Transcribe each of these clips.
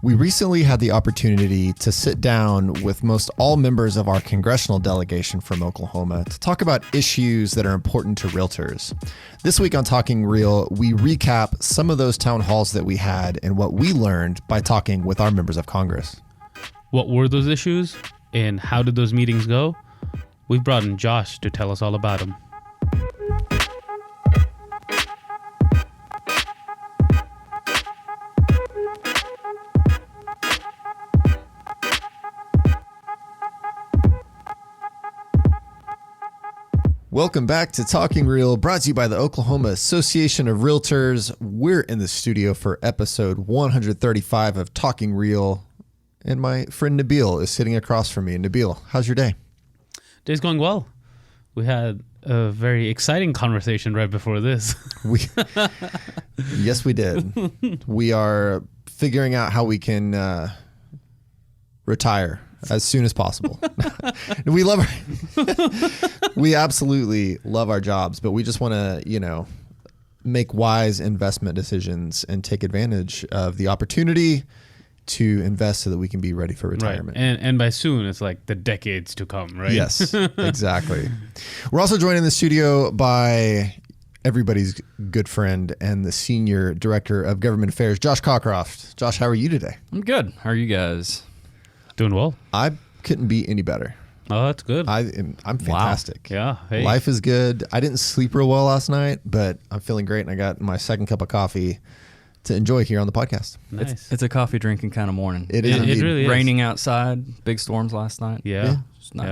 We recently had the opportunity to sit down with most all members of our congressional delegation from Oklahoma to talk about issues that are important to realtors. This week on Talking Real, we recap some of those town halls that we had and what we learned by talking with our members of Congress. What were those issues and how did those meetings go? We've brought in Josh to tell us all about them. Welcome back to Talking Real, brought to you by the Oklahoma Association of Realtors. We're in the studio for episode 135 of Talking Real, and my friend Nabil is sitting across from me. Nabil, how's your day? Day's going well. We had a very exciting conversation right before this. Yes, we did. We are figuring out how we can retire as soon as possible. We absolutely love our jobs, but we just want to, make wise investment decisions and take advantage of the opportunity to invest so that we can be ready for retirement. Right. And by soon, it's like the decades to come, right? Yes, exactly. We're also joined in the studio by everybody's good friend and the Senior Director of Government Affairs, Josh Cockroft. Josh, how are you today? I'm good. How are you guys? Doing well. I couldn't be any better. Oh, that's good. I'm fantastic. Wow. Yeah. Hey. Life is good. I didn't sleep real well last night, but I'm feeling great, and I got my second cup of coffee to enjoy here on the podcast. Nice. It's a coffee drinking kind of morning. It is indeed. It really is. Raining outside, big storms last night. Yeah. It's nice.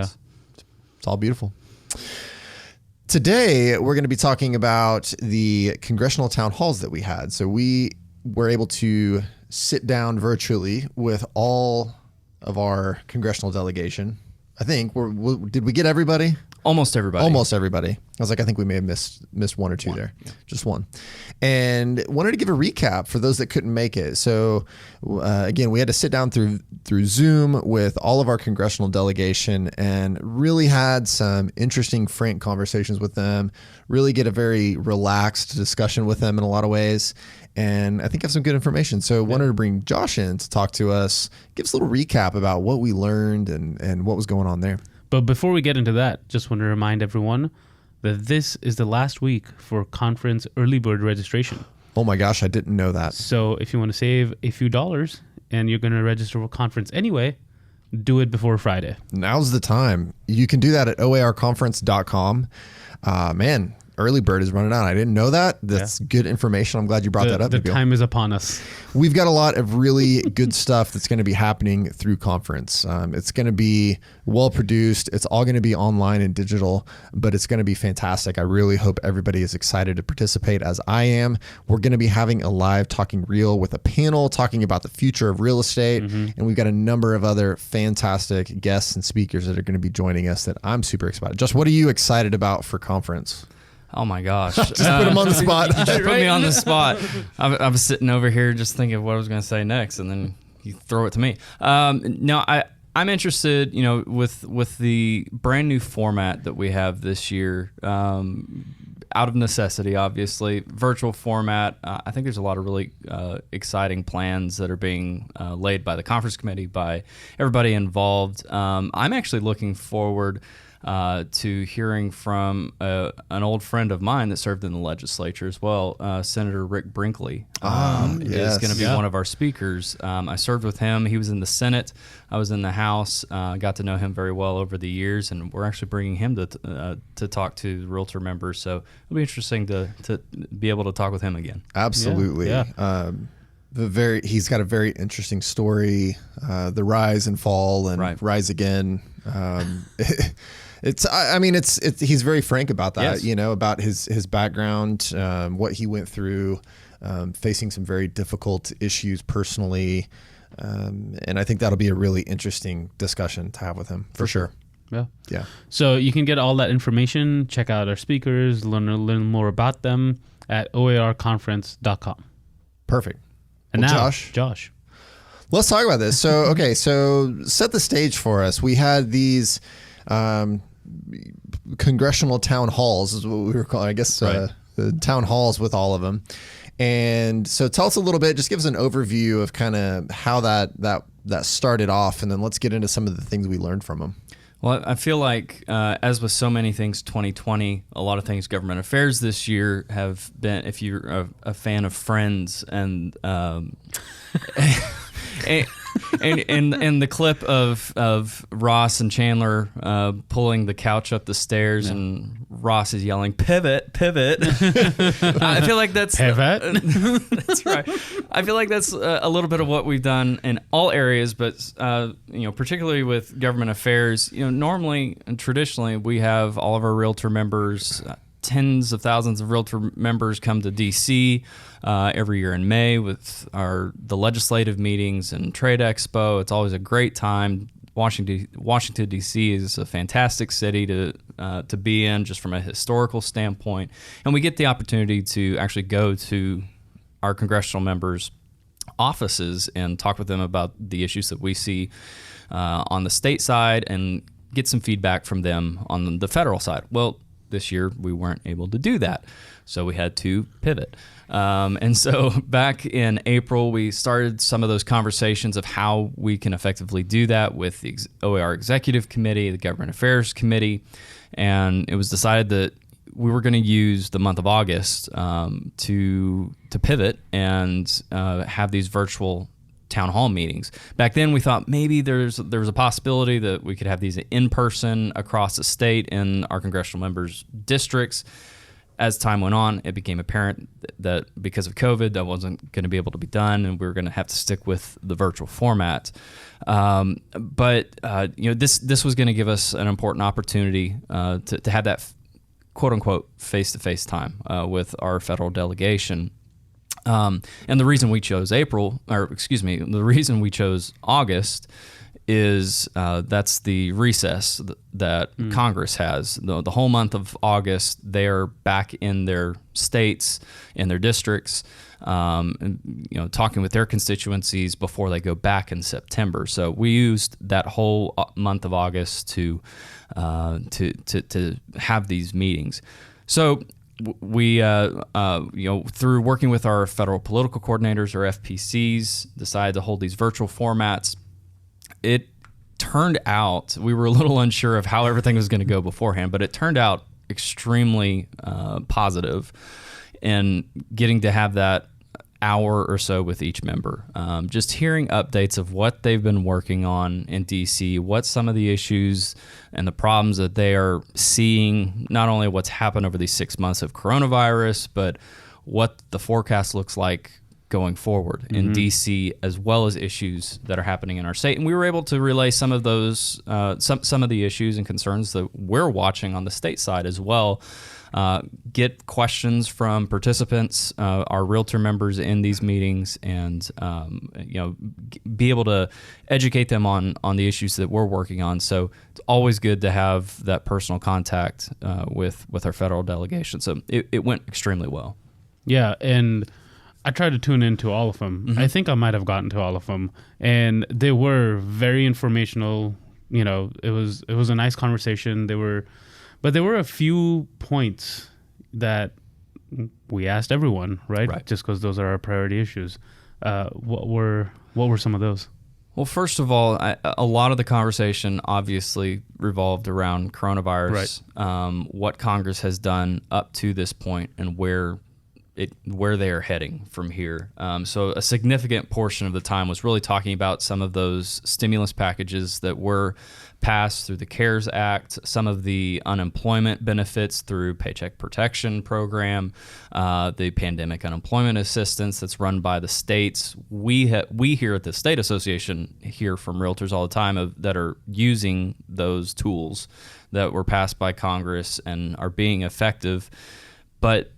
Yeah. It's all beautiful. Today, we're going to be talking about the congressional town halls that we had. So we were able to sit down virtually with all of our congressional delegation. I think did we get everybody? Almost everybody. Almost everybody. I was like, I think we may have missed one or two there. Yeah. Just one. And wanted to give a recap for those that couldn't make it. So again, we had to sit down through Zoom with all of our congressional delegation and really had some interesting, frank conversations with them, really get a very relaxed discussion with them in a lot of ways. And I think I have some good information. So wanted to bring Josh in to talk to us, give us a little recap about what we learned and what was going on there. But before we get into that, just want to remind everyone that this is the last week for conference early bird registration. Oh my gosh, I didn't know that. So if you want to save a few dollars and you're going to register for conference anyway, do it before Friday. Now's the time. You can do that at oarconference.com. Man, early bird is running out. I didn't know that. That's good information. I'm glad you brought that up. The time is upon us. We've got a lot of really good stuff that's going to be happening through conference. It's going to be well produced. It's all going to be online and digital, but it's going to be fantastic. I really hope everybody is excited to participate as I am. We're going to be having a live Talking Real with a panel talking about the future of real estate. Mm-hmm. And we've got a number of other fantastic guests and speakers that are going to be joining us that I'm super excited. Just what are you excited about for conference? Oh my gosh. Just put him on the spot. You just put me on the spot. I was sitting over here just thinking of what I was going to say next, and then you throw it to me. No, I'm interested, with the brand new format that we have this year, out of necessity, obviously, virtual format. I think there's a lot of really exciting plans that are being laid by the conference committee, by everybody involved. I'm actually looking forward to hearing from an old friend of mine that served in the legislature as well, Senator Rick Brinkley is going to be one of our speakers. I served with him. He was in the Senate. I was in the House. Got to know him very well over the years, and we're actually bringing him to talk to realtor members. So it'll be interesting to be able to talk with him again. Absolutely. Yeah. He's got a very interesting story, the rise and fall and rise again. He's very frank about that, yes. About his background, what he went through, facing some very difficult issues personally. And I think that'll be a really interesting discussion to have with him for sure. Yeah. So you can get all that information, check out our speakers, learn more about them at oarconference.com. Perfect. And now, Josh. Let's talk about this. So set the stage for us. We had these congressional town halls is what we were calling, I guess, the town halls with all of them. And so tell us a little bit, just give us an overview of kind of how that started off, and then let's get into some of the things we learned from them. Well, I feel like, as with so many things, 2020, a lot of things government affairs this year have been, if you're a fan of Friends and and the clip of Ross and Chandler pulling the couch up the stairs, and Ross is yelling, "Pivot, pivot." I feel like that's Pivot. That's right. I feel like that's a little bit of what we've done in all areas, but particularly with government affairs. Normally and traditionally, we have all of our realtor members. Tens of thousands of realtor members come to DC every year in May with the legislative meetings and trade expo. It's always a great time. Washington DC is a fantastic city to be in, just from a historical standpoint, and we get the opportunity to actually go to our congressional members' offices and talk with them about the issues that we see on the state side and get some feedback from them on the federal side. Well, this year we weren't able to do that, so we had to pivot. And so back in April, we started some of those conversations of how we can effectively do that with the OAR Executive Committee, the Government Affairs Committee, and it was decided that we were going to use the month of August to pivot and have these virtual town hall meetings. Back then, we thought maybe there was a possibility that we could have these in person across the state in our congressional members' districts. As time went on, it became apparent that because of COVID, that wasn't going to be able to be done, and we were going to have to stick with the virtual format. But this was going to give us an important opportunity to have that quote unquote face-to-face time with our federal delegation. And the reason we chose the reason we chose August is that's the recess that Congress has. The whole month of August, they're back in their states, in their districts, talking with their constituencies before they go back in September. So we used that whole month of August to have these meetings. So we, through working with our federal political coordinators, or FPCs, decided to hold these virtual formats. It turned out, we were a little unsure of how everything was going to go beforehand, but it turned out extremely positive in getting to have that hour or so with each member. Just hearing updates of what they've been working on in DC, what some of the issues and the problems that they are seeing, not only what's happened over these 6 months of coronavirus, but what the forecast looks like going forward in DC, as well as issues that are happening in our state. And we were able to relay some of those, some of the issues and concerns that we're watching on the state side as well. Get questions from participants, our realtor members in these meetings, and be able to educate them on the issues that we're working on. So it's always good to have that personal contact with our federal delegation. So it went extremely well. Yeah, and I tried to tune into all of them. I think I might have gotten to all of them, and they were very informational. It was a nice conversation. But there were a few points that we asked everyone, right? Just because those are our priority issues. What were some of those? Well, first of all, a lot of the conversation obviously revolved around coronavirus, what Congress has done up to this point, and where they are heading from here. So a significant portion of the time was really talking about some of those stimulus packages that were passed through the CARES Act, some of the unemployment benefits through Paycheck Protection Program, the pandemic unemployment assistance that's run by the states. We here at the State Association hear from realtors all the time that are using those tools that were passed by Congress and are being effective. But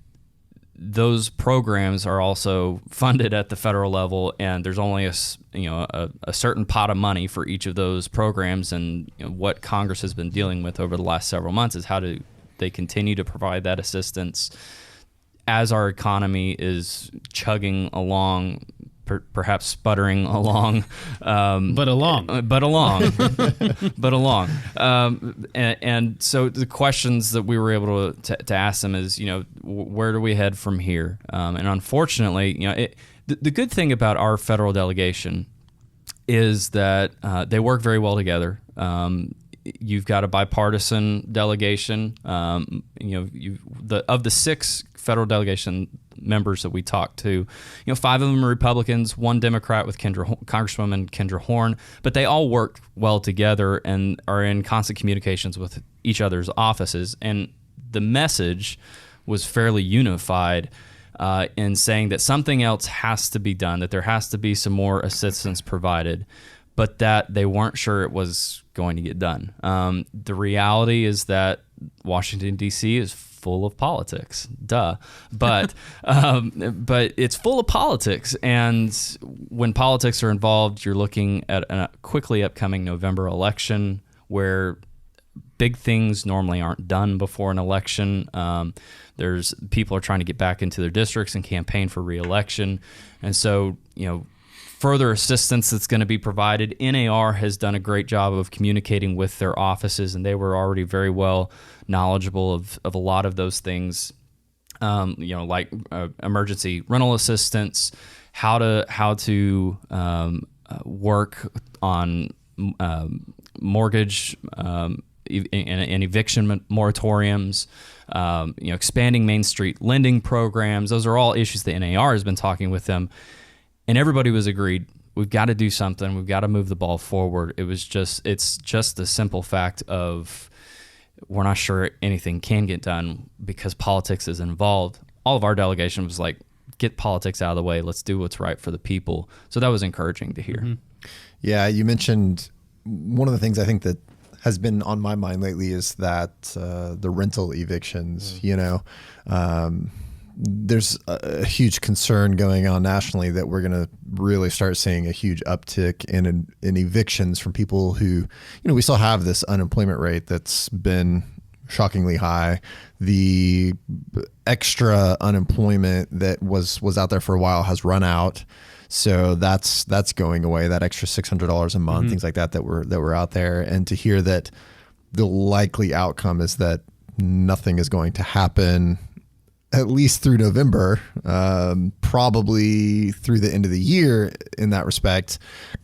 those programs are also funded at the federal level, and there's only a certain pot of money for each of those programs. And what Congress has been dealing with over the last several months is how do they continue to provide that assistance as our economy is chugging along perhaps sputtering along, but along. but along, but along. And so the questions that we were able to ask them is, where do we head from here? And unfortunately, the good thing about our federal delegation is that they work very well together. You've got a bipartisan delegation. Of the 6 federal delegation members that we talked to, 5 of them are Republicans, 1 Democrat with Congresswoman Kendra Horn, but they all work well together and are in constant communications with each other's offices. And the message was fairly unified in saying that something else has to be done, that there has to be some more assistance provided, but that they weren't sure it was going to get done. The reality is that Washington, D.C. is full of politics, but it's full of politics, and when politics are involved, you're looking at a quickly upcoming November election where big things normally aren't done before an election. There's people are trying to get back into their districts and campaign for re-election, and so further assistance that's going to be provided. NAR has done a great job of communicating with their offices, and they were already very well knowledgeable of a lot of those things, like emergency rental assistance, how to work on mortgage and eviction moratoriums, expanding Main Street lending programs. Those are all issues that NAR has been talking with them. And everybody was agreed, we've got to do something. We've got to move the ball forward. It's just the simple fact of we're not sure anything can get done because politics is involved. All of our delegation was like, get politics out of the way. Let's do what's right for the people. So that was encouraging to hear. Mm-hmm. Yeah, you mentioned one of the things I think that has been on my mind lately is that the rental evictions, there's a huge concern going on nationally that we're going to really start seeing a huge uptick in evictions from people who, we still have this unemployment rate that's been shockingly high. The extra unemployment that was out there for a while has run out. So that's going away, that extra $600 a month, things like that were out there. And to hear that the likely outcome is that nothing is going to happen at least through November, probably through the end of the year in that respect.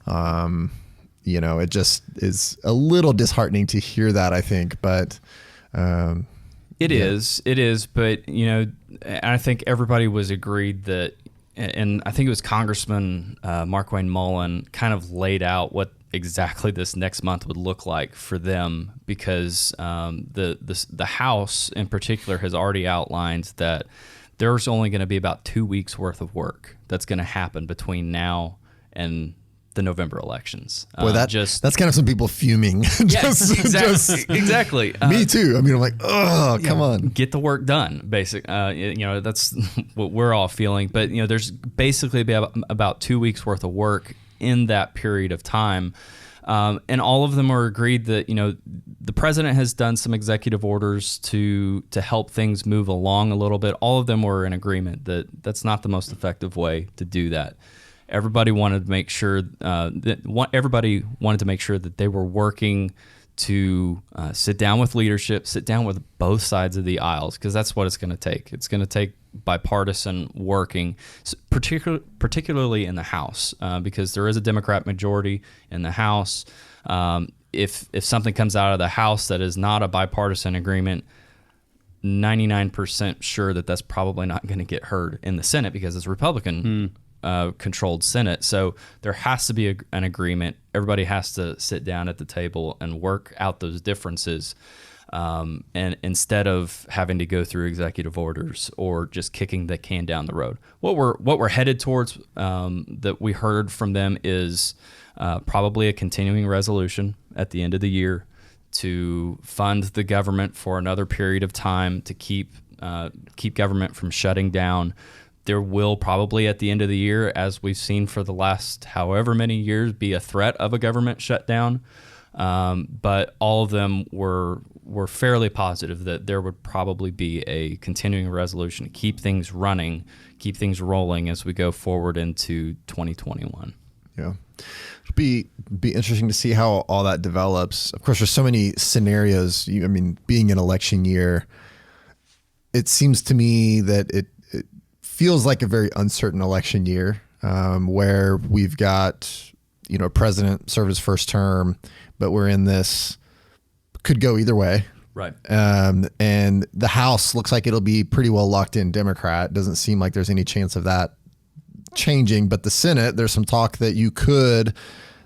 It just is a little disheartening to hear that, I think, but it is, but I think everybody was agreed that, and I think it was Congressman Markwayne Mullin kind of laid out what exactly this next month would look like for them, because the House in particular has already outlined that there's only going to be about 2 weeks worth of work that's going to happen between now and the November elections. Boy, that's kind of some people fuming. Yes, exactly. Me too. I mean, I'm like, oh, come on. Get the work done, basic. That's what we're all feeling. But, there's basically about 2 weeks worth of work in that period of time. And all of them are agreed that, the president has done some executive orders to help things move along a little bit. All of them were in agreement that that's not the most effective way to do that. Everybody wanted to make sure that they were working to sit down with leadership, sit down with both sides of the aisles, because that's what it's going to take. It's going to take bipartisan working, particularly in the House, because there is a Democrat majority in the House. If something comes out of the House that is not a bipartisan agreement, 99% sure that that's probably not going to get heard in the Senate because it's Republican controlled Senate. So there has to be an agreement. Everybody has to sit down at the table and work out those differences. And instead of having to go through executive orders or just kicking the can down the road, what we're headed towards, that we heard from them is probably a continuing resolution at the end of the year to fund the government for another period of time to keep government from shutting down. There will probably at the end of the year, as we've seen for the last however many years, be a threat of a government shutdown. But all of them were fairly positive that there would probably be a continuing resolution to keep things running, keep things rolling as we go forward into 2021. Yeah. It'll be interesting to see how all that develops. Of course, there's so many scenarios. Being an election year, it seems to me that it feels like a very uncertain election year, where we've got, a president serve his first term, but we're in this, could go either way. Right. And the House looks like it'll be pretty well locked in Democrat. Doesn't seem like there's any chance of that changing, but the Senate, there's some talk that you could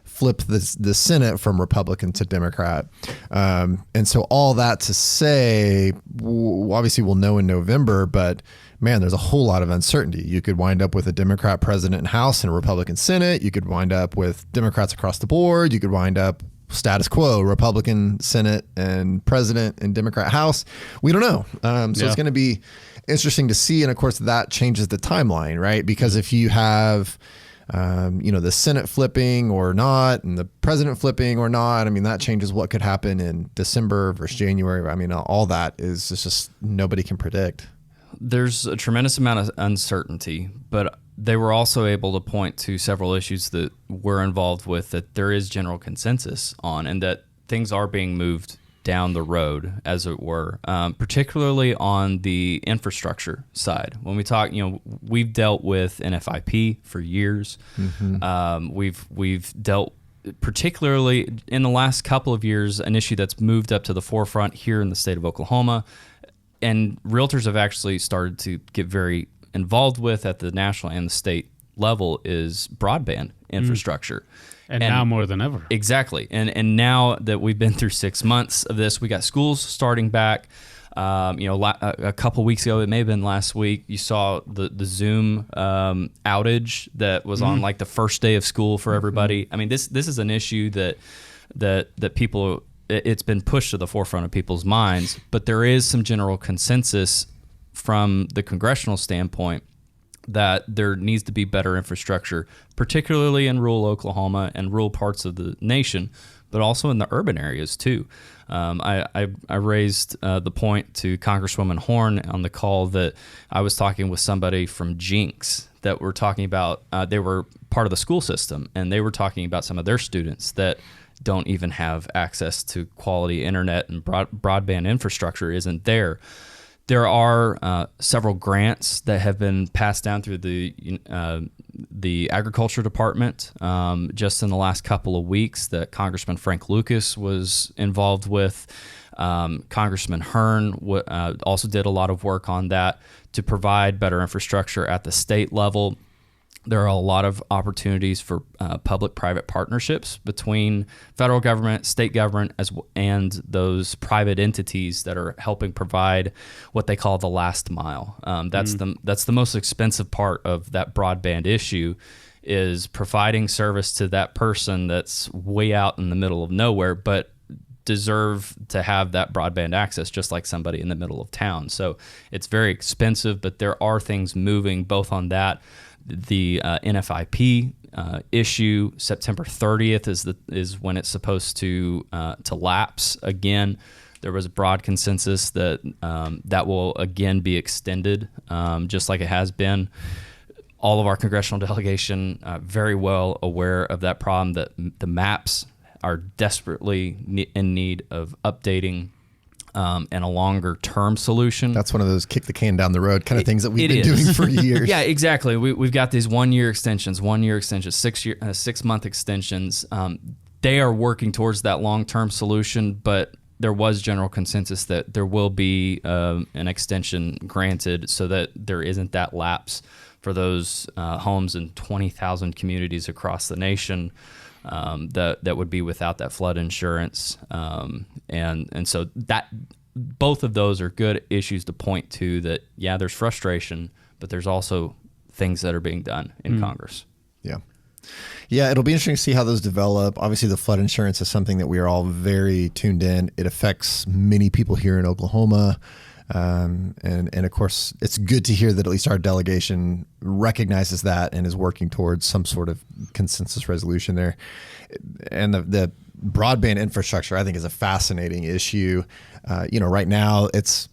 flip the Senate from Republican to Democrat. And so all that to say, obviously we'll know in November, but man, there's a whole lot of uncertainty. You could wind up with a Democrat president and House and a Republican Senate. You could wind up with Democrats across the board. You could wind up status quo, Republican Senate and president and Democrat House. We don't know. So it's going to be interesting to see. And of course that changes the timeline, right? Because if you have, the Senate flipping or not, and the president flipping or not, that changes what could happen in December versus January. All that is just nobody can predict. There's a tremendous amount of uncertainty, but they were also able to point to several issues that we're involved with that there is general consensus on, and that things are being moved down the road, as it were, particularly on the infrastructure side. When we talk, we've dealt with NFIP for years. Mm-hmm. We've dealt, particularly in the last couple of years, an issue that's moved up to the forefront here in the state of Oklahoma, and realtors have actually started to get very involved with at the national and the state level is broadband infrastructure. And now more than ever. Exactly. And now that we've been through 6 months of this, we got schools starting back. A couple weeks ago, it may have been last week, you saw the Zoom outage that was on like the first day of school for everybody. This is an issue that people, it's been pushed to the forefront of people's minds, but there is some general consensus from the congressional standpoint that there needs to be better infrastructure, particularly in rural Oklahoma and rural parts of the nation, but also in the urban areas too. I raised the point to Congresswoman Horn on the call that I was talking with somebody from Jinx that were talking about, they were part of the school system, and they were talking about some of their students that don't even have access to quality internet, and broadband infrastructure isn't there. There are several grants that have been passed down through the Agriculture Department just in the last couple of weeks that Congressman Frank Lucas was involved with. Congressman Hearn also did a lot of work on that to provide better infrastructure at the state level. There are a lot of opportunities for public-private partnerships between federal government, state government, and those private entities that are helping provide what they call the last mile. That's the most expensive part of that broadband issue, is providing service to that person that's way out in the middle of nowhere, but deserve to have that broadband access just like somebody in the middle of town. So it's very expensive, but there are things moving both on that. The NFIP issue, September 30th is when it's supposed to lapse again. There was a broad consensus that that will again be extended, just like it has been. All of our congressional delegation very well aware of that problem, that the maps are desperately in need of updating. And a longer term solution. That's one of those kick the can down the road kind of things that we've been doing for years. Yeah, exactly. We've got these 1 year extensions, 6 month extensions. They are working towards that long term solution, but there was general consensus that there will be an extension granted so that there isn't that lapse for those homes in 20,000 communities across the nation. That would be without that flood insurance, and so that both of those are good issues to point to. That there's frustration, but there's also things that are being done in Congress. Yeah, it'll be interesting to see how those develop. Obviously, the flood insurance is something that we are all very tuned in. It affects many people here in Oklahoma. And of course, it's good to hear that at least our delegation recognizes that and is working towards some sort of consensus resolution there. And the broadband infrastructure, I think, is a fascinating issue. Right now it's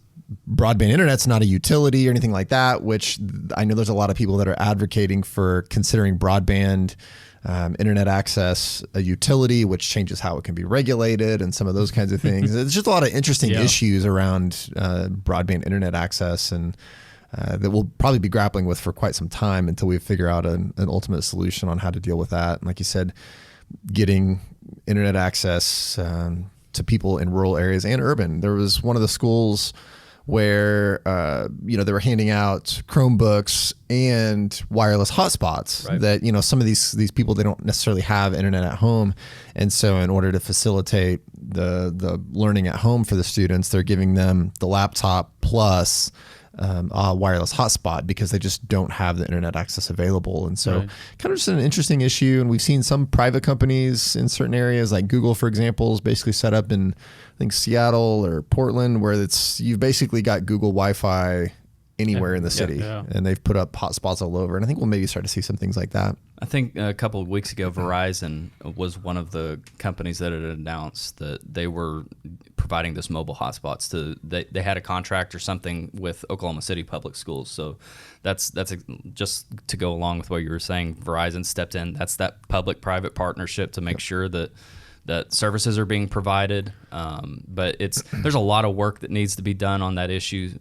broadband internet's not a utility or anything like that, which I know there's a lot of people that are advocating for considering broadband internet access a utility, which changes how it can be regulated and some of those kinds of things. It's just a lot of interesting issues around broadband internet access, and that we'll probably be grappling with for quite some time until we figure out an ultimate solution on how to deal with that. And like you said, getting internet access to people in rural areas and urban. There was one of the schools where they were handing out Chromebooks and wireless hotspots that some of these people, they don't necessarily have internet at home, and so in order to facilitate the learning at home for the students, they're giving them the laptop plus a wireless hotspot because they just don't have the internet access available. And so kind of just an interesting issue. And we've seen some private companies in certain areas, like Google, for example, is basically set up in, I think, Seattle or Portland, where you've basically got Google Wi-Fi anywhere in the city, and they've put up hotspots all over. And I think we'll maybe start to see some things like that. I think a couple of weeks ago, Verizon was one of the companies that had announced that they were providing this mobile hotspots they had a contract or something with Oklahoma City Public Schools. So that's just to go along with what you were saying. Verizon stepped in. That's that public-private partnership to make sure that services are being provided. But there's a lot of work that needs to be done on that issue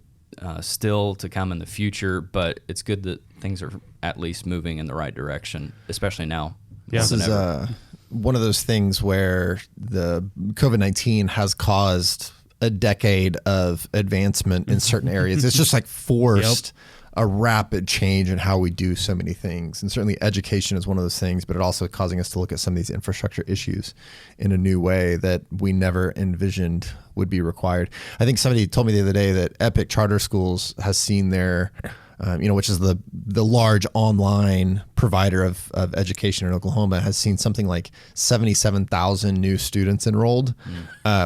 still to come in the future, but it's good that things are at least moving in the right direction, especially now. Yeah. This is one of those things where the COVID-19 has caused a decade of advancement in certain areas. It's just like forced a rapid change in how we do so many things. And certainly education is one of those things, but it also causing us to look at some of these infrastructure issues in a new way that we never envisioned would be required. I think somebody told me the other day that Epic Charter Schools has seen their, which is the large online provider of education in Oklahoma, has seen something like 77,000 new students enrolled,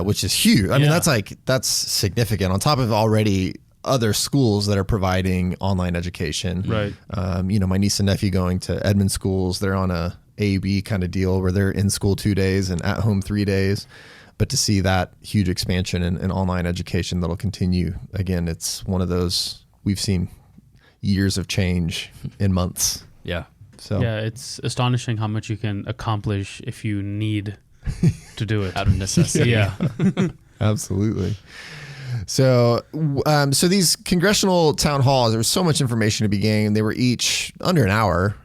which is huge. I mean, that's significant on top of already other schools that are providing online education. Right. My niece and nephew going to Edmond schools, they're on a A/B kind of deal where they're in school 2 days and at home 3 days. But to see that huge expansion in online education that'll continue, again, it's one of those, we've seen years of change in months. Yeah. So it's astonishing how much you can accomplish if you need to do it out of necessity. Yeah. Absolutely. So these congressional town halls, there was so much information to be gained. They were each under an hour.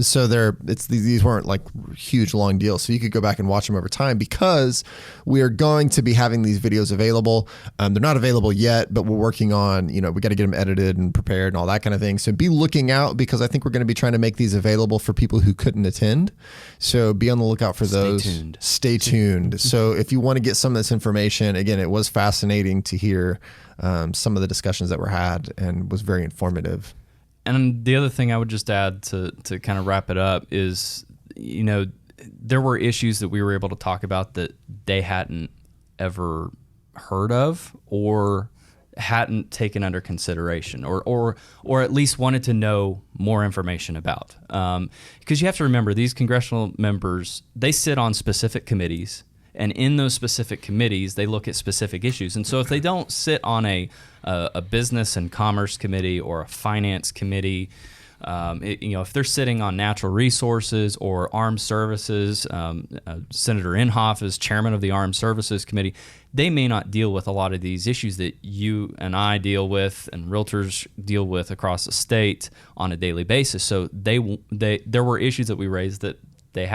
So these weren't like huge long deals. So you could go back and watch them over time, because we are going to be having these videos available. They're not available yet, but we're working on, we got to get them edited and prepared and all that kind of thing. So be looking out, because I think we're going to be trying to make these available for people who couldn't attend. So be on the lookout for those. Stay tuned. So if you want to get some of this information, again, it was fascinating to hear some of the discussions that were had, and was very informative. And the other thing I would just add to kind of wrap it up is, there were issues that we were able to talk about that they hadn't ever heard of or hadn't taken under consideration, or at least wanted to know more information about. Because you have to remember, these congressional members, they sit on specific committees. And in those specific committees, they look at specific issues. And so if they don't sit on a business and commerce committee or a finance committee, if they're sitting on natural resources or armed services, Senator Inhofe is chairman of the Armed Services Committee, they may not deal with a lot of these issues that you and I deal with and realtors deal with across the state on a daily basis. So there were issues that we raised that they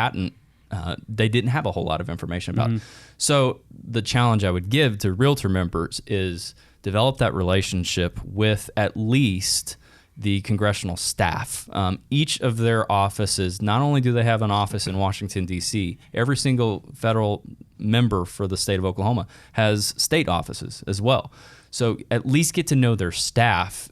didn't have a whole lot of information about. So the challenge I would give to realtor members is develop that relationship with at least the congressional staff. Each of their offices, not only do they have an office in Washington, D.C., every single federal member for the state of Oklahoma has state offices as well. So at least get to know their staff.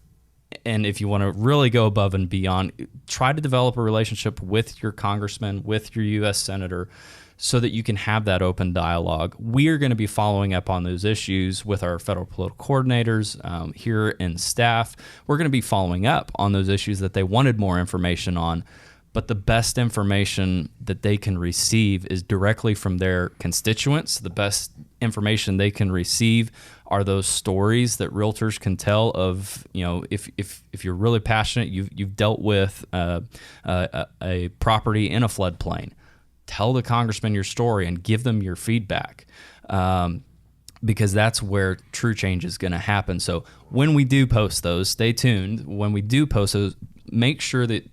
And if you want to really go above and beyond, try to develop a relationship with your congressman, with your U.S. senator, so that you can have that open dialogue. We are going to be following up on those issues with our federal political coordinators here in staff. We're going to be following up on those issues that they wanted more information on. But the best information that they can receive is directly from their constituents. The best information they can receive are those stories that realtors can tell of, if you're really passionate, you've dealt with a property in a floodplain. Tell the congressman your story and give them your feedback, because that's where true change is going to happen. So when we do post those, stay tuned. When we do post those, make sure that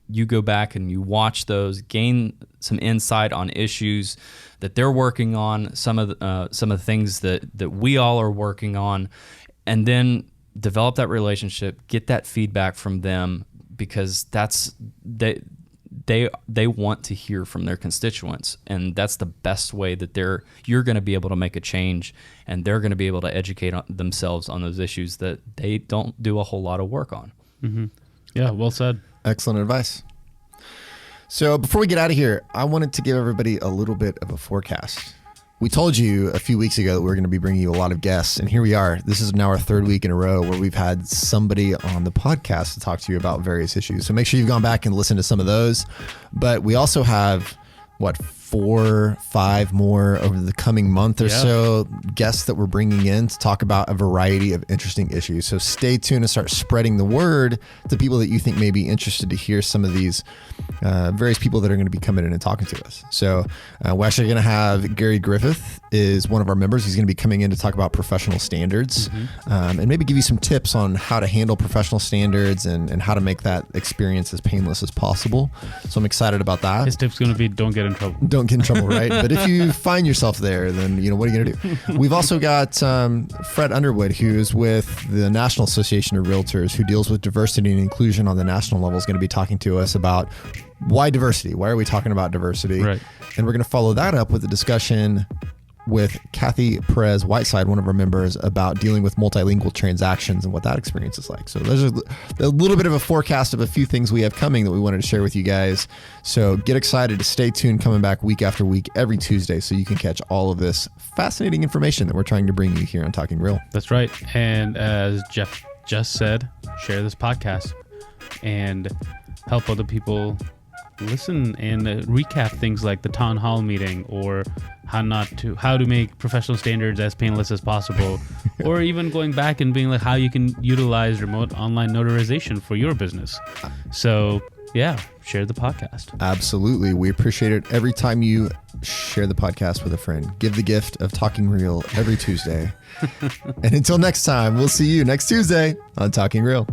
you go back and you watch those, gain some insight on issues that they're working on, some of the things that we all are working on, and then develop that relationship, get that feedback from them, because they want to hear from their constituents, and that's the best way that you're going to be able to make a change, and they're going to be able to educate themselves on those issues that they don't do a whole lot of work on. Mm-hmm. Yeah, well said. Excellent advice. So before we get out of here, I wanted to give everybody a little bit of a forecast. We told you a few weeks ago that we were going to be bringing you a lot of guests, and here we are. This is now our third week in a row where we've had somebody on the podcast to talk to you about various issues. So make sure you've gone back and listened to some of those. But we also have, 4, 5 more over the coming month or so, guests that we're bringing in to talk about a variety of interesting issues. So stay tuned and start spreading the word to people that you think may be interested to hear some of these various people that are going to be coming in and talking to us. So we're actually going to have Gary Griffith is one of our members. He's going to be coming in to talk about professional standards, and maybe give you some tips on how to handle professional standards and how to make that experience as painless as possible. So I'm excited about that. His tip's going to be don't get in trouble. Don't get in trouble, right? But if you find yourself there, then what are you going to do? We've also got Fred Underwood, who's with the National Association of Realtors, who deals with diversity and inclusion on the national level, is going to be talking to us about why diversity. Why are we talking about diversity? Right. And we're going to follow that up with a discussion with Kathy Perez Whiteside, one of our members, about dealing with multilingual transactions and what that experience is like. So there's a little bit of a forecast of a few things we have coming that we wanted to share with you guys. So get excited to stay tuned, coming back week after week, every Tuesday, so you can catch all of this fascinating information that we're trying to bring you here on Talking Real. That's right. And as Jeff just said, share this podcast and help other people listen and recap things like the town hall meeting, or how to make professional standards as painless as possible, or even going back and being like how you can utilize remote online notarization for your business. So yeah, share the podcast. Absolutely. We appreciate it every time you share the podcast with a friend. Give the gift of Talking Real every Tuesday. And until next time, we'll see you next Tuesday on Talking Real.